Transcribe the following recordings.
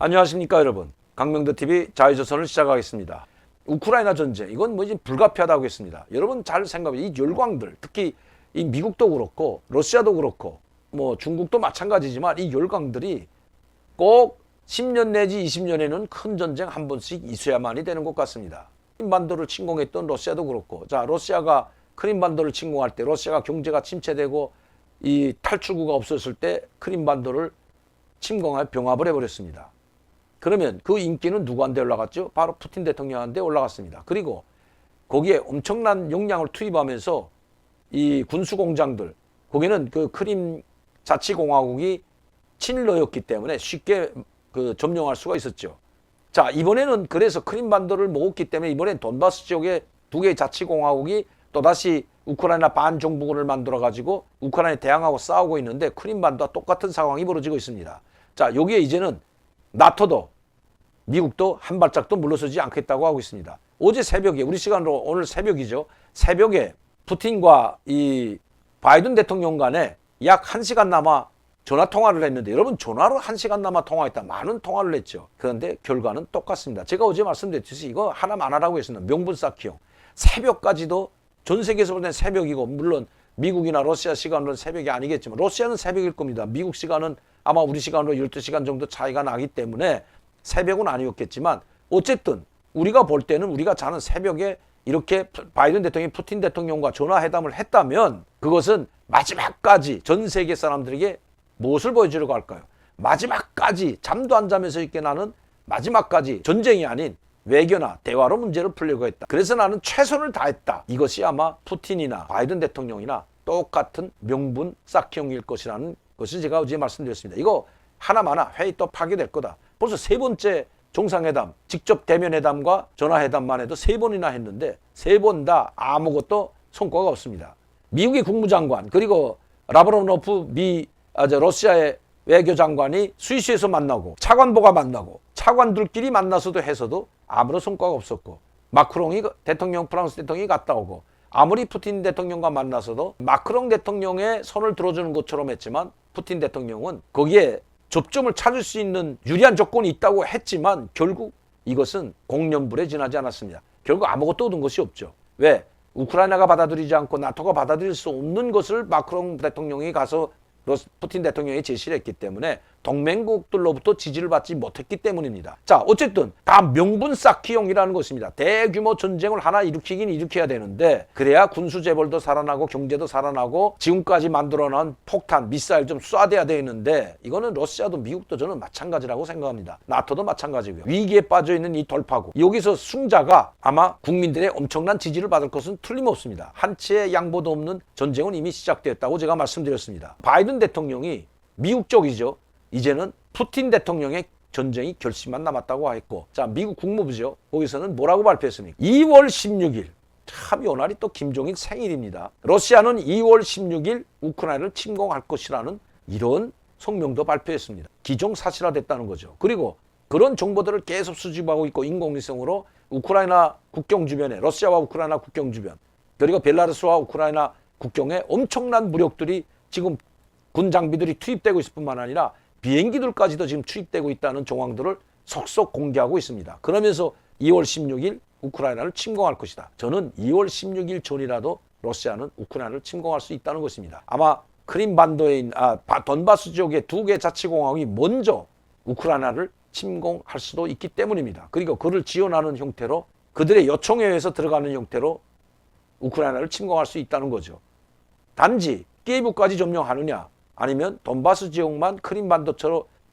안녕하십니까 여러분. 강명도TV 자유조선을 시작하겠습니다. 우크라이나 전쟁, 이건 뭐 이제 불가피하다고 했습니다. 여러분 잘 생각해, 이 열광들, 특히 이 미국도 그렇고 러시아도 그렇고 뭐 중국도 마찬가지지만 이 열광들이 꼭 10년 내지 20년에는 큰 전쟁 한 번씩 있어야만이 되는 것 같습니다. 크림반도를 침공했던 러시아도 그렇고, 자, 러시아가 크림반도를 침공할 때 러시아가 경제가 침체되고 이 탈출구가 없었을 때 크림반도를 침공할 병합을 해버렸습니다. 그러면 그 인기는 누구한테 올라갔죠? 바로 푸틴 대통령한테 올라갔습니다. 그리고 거기에 엄청난 역량을 투입하면서 이 군수공장들, 거기는 그 크림 자치공화국이 친러였기 때문에 쉽게 점령할 수가 있었죠. 자, 이번에는 그래서 크림반도를 먹었기 때문에 이번엔 돈바스 지역의 두 개의 자치공화국이 또다시 우크라이나 반정부군을 만들어가지고 우크라이나에 대항하고 싸우고 있는데 크림반도와 똑같은 상황이 벌어지고 있습니다. 자, 여기에 이제는 나토도 미국도 한 발짝도 물러서지 않겠다고 하고 있습니다. 어제 새벽에, 우리 시간으로 오늘 새벽이죠. 새벽에 푸틴과 이 바이든 대통령 간에 약 1시간 남아 전화 통화를 했는데, 여러분 전화로 1시간 남아 통화했다. 많은 통화를 했죠. 그런데 결과는 똑같습니다. 제가 어제 말씀드렸듯이 이거 하나만 하라고 했습니다. 명분 쌓기용. 새벽까지도 전 세계에서 볼 땐 새벽이고, 물론 미국이나 러시아 시간으로는 새벽이 아니겠지만 러시아는 새벽일 겁니다. 미국 시간은 아마 우리 시간으로 12시간 정도 차이가 나기 때문에 새벽은 아니었겠지만, 어쨌든 우리가 볼 때는 우리가 자는 새벽에 이렇게 바이든 대통령이 푸틴 대통령과 전화회담을 했다면 그것은 마지막까지 전 세계 사람들에게 무엇을 보여주려고 할까요? 마지막까지 잠도 안 자면서 있게 나는 마지막까지 전쟁이 아닌 외교나 대화로 문제를 풀려고 했다. 그래서 나는 최선을 다했다. 이것이 아마 푸틴이나 바이든 대통령이나 똑같은 명분 쌓기용일 것이라는 것을 제가 어제 말씀드렸습니다. 이거 하나마나 회의 또 파괴될 거다. 벌써 세 번째 정상회담, 직접 대면회담과 전화회담만 해도 3번이나 했는데 3번 다 아무것도 성과가 없습니다. 미국의 국무장관, 그리고 라브로노프 러시아의 외교장관이 스위스에서 만나고 차관보가 만나고 차관들끼리 만나서도 해서도 아무런 성과가 없었고, 마크롱이 프랑스 대통령이 갔다 오고, 아무리 푸틴 대통령과 만나서도 마크롱 대통령의 손을 들어주는 것처럼 했지만 푸틴 대통령은 거기에 접점을 찾을 수 있는 유리한 조건이 있다고 했지만 결국 이것은 공연불에 지나지 않았습니다. 결국 아무것도 얻은 것이 없죠. 왜? 우크라이나가 받아들이지 않고 나토가 받아들일 수 없는 것을 마크롱 대통령이 가서 푸틴 대통령이 제시를 했기 때문에 동맹국들로부터 지지를 받지 못했기 때문입니다. 자, 어쨌든 다 명분 쌓기용이라는 것입니다. 대규모 전쟁을 하나 일으키긴 일으켜야 되는데, 그래야 군수재벌도 살아나고 경제도 살아나고 지금까지 만들어놓은 폭탄, 미사일 좀 쏴대야 되는데, 이거는 러시아도 미국도 저는 마찬가지라고 생각합니다. 나토도 마찬가지고요. 위기에 빠져있는 이 돌파구, 여기서 승자가 아마 국민들의 엄청난 지지를 받을 것은 틀림없습니다. 한치의 양보도 없는 전쟁은 이미 시작되었다고 제가 말씀드렸습니다. 바이든 대통령이 미국 쪽이죠. 이제는 푸틴 대통령의 전쟁이 결심만 남았다고 했고, 자, 미국 국무부죠. 거기서는 뭐라고 발표했습니까? 2월 16일, 참 요날이 또 김정일 생일입니다. 러시아는 2월 16일 우크라이나를 침공할 것이라는 이런 성명도 발표했습니다. 기정사실화됐다는 거죠. 그리고 그런 정보들을 계속 수집하고 있고, 인공위성으로 우크라이나 국경 주변에, 러시아와 우크라이나 국경 주변, 그리고 벨라루스와 우크라이나 국경에 엄청난 무력들이 지금 군 장비들이 투입되고 있을 뿐만 아니라 비행기들까지도 지금 투입되고 있다는 정황들을 속속 공개하고 있습니다. 그러면서 2월 16일 우크라이나를 침공할 것이다. 저는 2월 16일 전이라도 러시아는 우크라이나를 침공할 수 있다는 것입니다. 아마 크림반도에 있는 돈바스 지역의 두 개 자치공화국이 먼저 우크라이나를 침공할 수도 있기 때문입니다. 그리고 그를 지원하는 형태로, 그들의 요청에 의해서 들어가는 형태로 우크라이나를 침공할 수 있다는 거죠. 단지 키예브까지 점령하느냐, 아니면 돈바스 지역만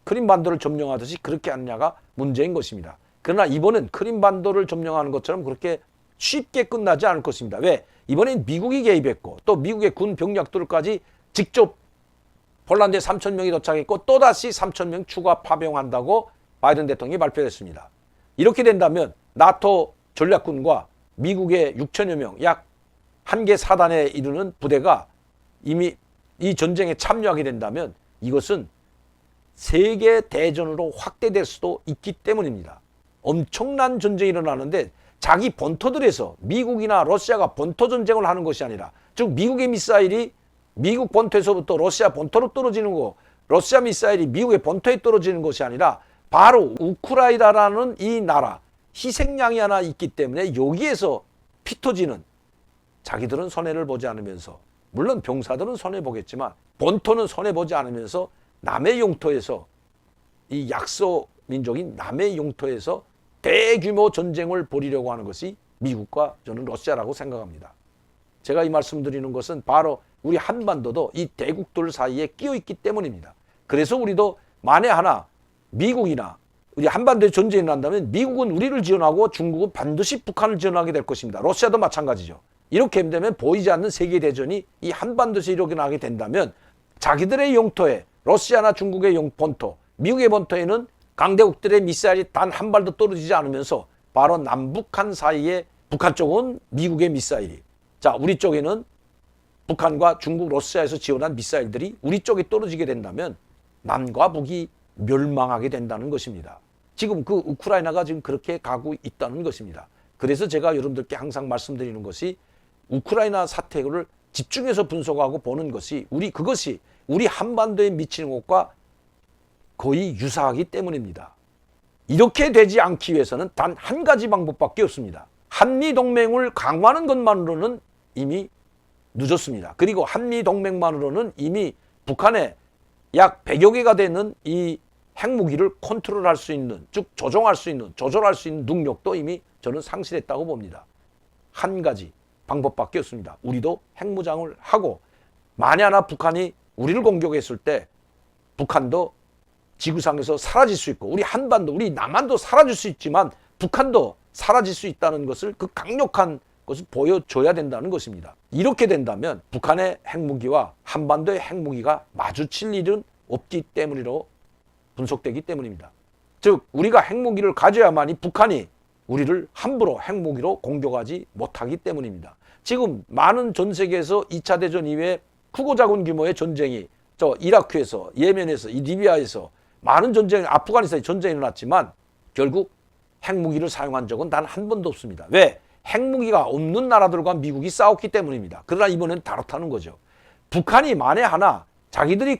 크림반도를 점령하듯이 그렇게 하느냐가 문제인 것입니다. 그러나 이번엔 크림반도를 점령하는 것처럼 그렇게 쉽게 끝나지 않을 것입니다. 왜? 이번엔 미국이 개입했고, 또 미국의 군 병력들까지 직접 폴란드에 3,000명이 도착했고, 또다시 3,000명 추가 파병한다고 바이든 대통령이 발표했습니다. 이렇게 된다면 나토 전략군과 미국의 6천여 명, 약 1개 사단에 이르는 부대가 이미 이 전쟁에 참여하게 된다면 이것은 세계 대전으로 확대될 수도 있기 때문입니다. 엄청난 전쟁이 일어나는데 자기 본토들에서, 미국이나 러시아가 본토 전쟁을 하는 것이 아니라, 즉 미국의 미사일이 미국 본토에서부터 러시아 본토로 떨어지는 거, 러시아 미사일이 미국의 본토에 떨어지는 것이 아니라 바로 우크라이나라는 이 나라 희생양이 하나 있기 때문에 여기에서 피 터지는 자기들은 손해를 보지 않으면서 물론 병사들은 손해보겠지만 본토는 손해보지 않으면서 남의 영토에서 이 약소 민족인 남의 영토에서 대규모 전쟁을 벌이려고 하는 것이 미국과 저는 러시아라고 생각합니다. 제가 이 말씀드리는 것은 바로 우리 한반도도 이 대국들 사이에 끼어 있기 때문입니다. 그래서 우리도 만에 하나 미국이나 우리 한반도에 전쟁이 난다면 미국은 우리를 지원하고 중국은 반드시 북한을 지원하게 될 것입니다. 러시아도 마찬가지죠. 이렇게 되면 보이지 않는 세계대전이 이 한반도에서 일어나게 된다면 자기들의 영토에 러시아나 중국의 본토, 미국의 본토에는 강대국들의 미사일이 단 한 발도 떨어지지 않으면서 바로 남북한 사이에 북한 쪽은 미국의 미사일이, 자 우리 쪽에는 북한과 중국, 러시아에서 지원한 미사일들이 우리 쪽에 떨어지게 된다면 남과 북이 멸망하게 된다는 것입니다. 지금 그 우크라이나가 지금 그렇게 가고 있다는 것입니다. 그래서 제가 여러분들께 항상 말씀드리는 것이 우크라이나 사태를 집중해서 분석하고 보는 것이 그것이 우리 한반도에 미치는 것과 거의 유사하기 때문입니다. 이렇게 되지 않기 위해서는 단 한 가지 방법밖에 없습니다. 한미동맹을 강화하는 것만으로는 이미 늦었습니다. 그리고 한미동맹만으로는 이미 북한의 약 100여 개가 되는 이 핵무기를 컨트롤할 수 있는, 즉 조종할 수 있는, 조절할 수 있는 능력도 이미 저는 상실했다고 봅니다. 한 가지 방법밖에 없습니다. 우리도 핵무장을 하고 만에 하나 북한이 우리를 공격했을 때 북한도 지구상에서 사라질 수 있고 우리 한반도, 우리 남한도 사라질 수 있지만 북한도 사라질 수 있다는 것을 그 강력한 것을 보여줘야 된다는 것입니다. 이렇게 된다면 북한의 핵무기와 한반도의 핵무기가 마주칠 일은 없기 때문이로 분석되기 때문입니다. 즉 우리가 핵무기를 가져야만이 북한이 우리를 함부로 핵무기로 공격하지 못하기 때문입니다. 지금 많은 전 세계에서 2차 대전 이후에 크고 작은 규모의 전쟁이 이라크에서, 예멘에서, 리비아에서 많은 전쟁, 아프가니스탄에 전쟁이 일어났지만 결국 핵무기를 사용한 적은 단 한 번도 없습니다. 왜? 핵무기가 없는 나라들과 미국이 싸웠기 때문입니다. 그러나 이번에는 다르다는 거죠. 북한이 만에 하나 자기들이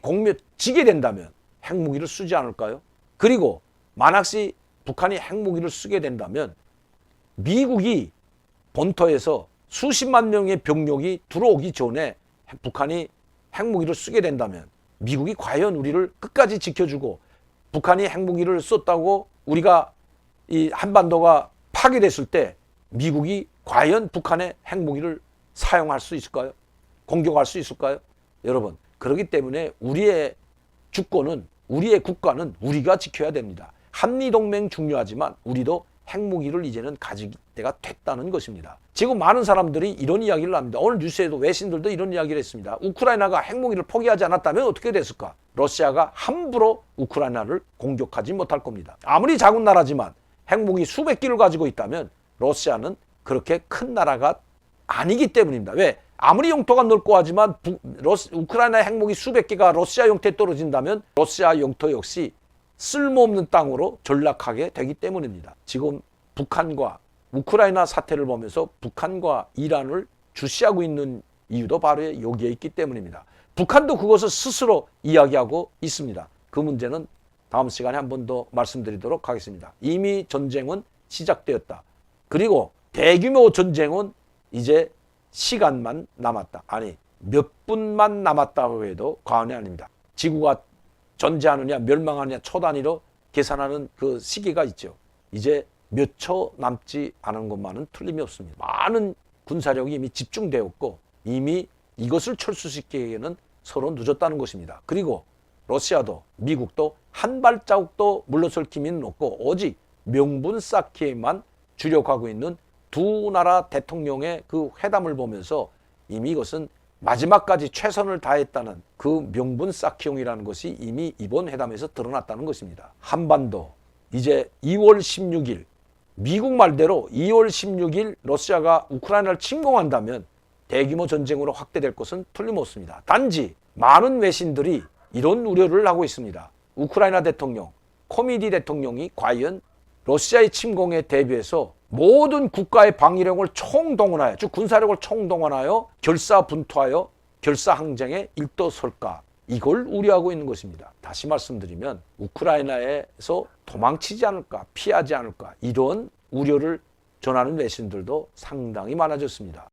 지게 된다면 핵무기를 쓰지 않을까요? 그리고 만약시 북한이 핵무기를 쓰게 된다면 미국이 본토에서 수십만 명의 병력이 들어오기 전에 북한이 핵무기를 쓰게 된다면 미국이 과연 우리를 끝까지 지켜주고 북한이 핵무기를 썼다고 우리가 이 한반도가 파괴됐을 때 미국이 과연 북한의 핵무기를 사용할 수 있을까요? 공격할 수 있을까요? 여러분, 그렇기 때문에 우리의 주권은, 우리의 국가는 우리가 지켜야 됩니다. 한미동맹 중요하지만 우리도 핵무기를 이제는 가질 때가 됐다는 것입니다. 지금 많은 사람들이 이런 이야기를 합니다. 오늘 뉴스에도 외신들도 이런 이야기를 했습니다. 우크라이나가 핵무기를 포기하지 않았다면 어떻게 됐을까? 러시아가 함부로 우크라이나를 공격하지 못할 겁니다. 아무리 작은 나라지만 핵무기 수백 기를 가지고 있다면 러시아는 그렇게 큰 나라가 아니기 때문입니다. 왜? 아무리 영토가 넓고 하지만 우크라이나 핵무기 수백 개가 러시아 영토에 떨어진다면 러시아 영토 역시 쓸모없는 땅으로 전락하게 되기 때문입니다. 지금 북한과 우크라이나 사태를 보면서 북한과 이란을 주시하고 있는 이유도 바로 여기에 있기 때문입니다. 북한도 그것을 스스로 이야기하고 있습니다. 그 문제는 다음 시간에 한 번 더 말씀드리도록 하겠습니다. 이미 전쟁은 시작되었다. 그리고 대규모 전쟁은 이제 시간만 남았다. 아니, 몇 분만 남았다고 해도 과언이 아닙니다. 지구가 존재하느냐 멸망하느냐 초 단위로 계산하는 그 시기가 있죠. 이제 몇 초 남지 않은 것만은 틀림이 없습니다. 많은 군사력이 이미 집중되었고 이미 이것을 철수시키기에는 서로 늦었다는 것입니다. 그리고 러시아도 미국도 한 발자국도 물러설 기미는 없고 오직 명분 쌓기에만 주력하고 있는 두 나라 대통령의 그 회담을 보면서 이미 이것은 마지막까지 최선을 다했다는 그 명분 쌓기용이라는 것이 이미 이번 회담에서 드러났다는 것입니다. 한반도 이제 2월 16일 미국 말대로 2월 16일 러시아가 우크라이나를 침공한다면 대규모 전쟁으로 확대될 것은 틀림없습니다. 단지 많은 외신들이 이런 우려를 하고 있습니다. 우크라이나 대통령, 코미디 대통령이 과연 러시아의 침공에 대비해서 모든 국가의 방위력을 총동원하여, 즉 군사력을 총동원하여 결사분투하여 결사항쟁에 일도설까? 이걸 우려하고 있는 것입니다. 다시 말씀드리면 우크라이나에서 도망치지 않을까, 피하지 않을까 이런 우려를 전하는 외신들도 상당히 많아졌습니다.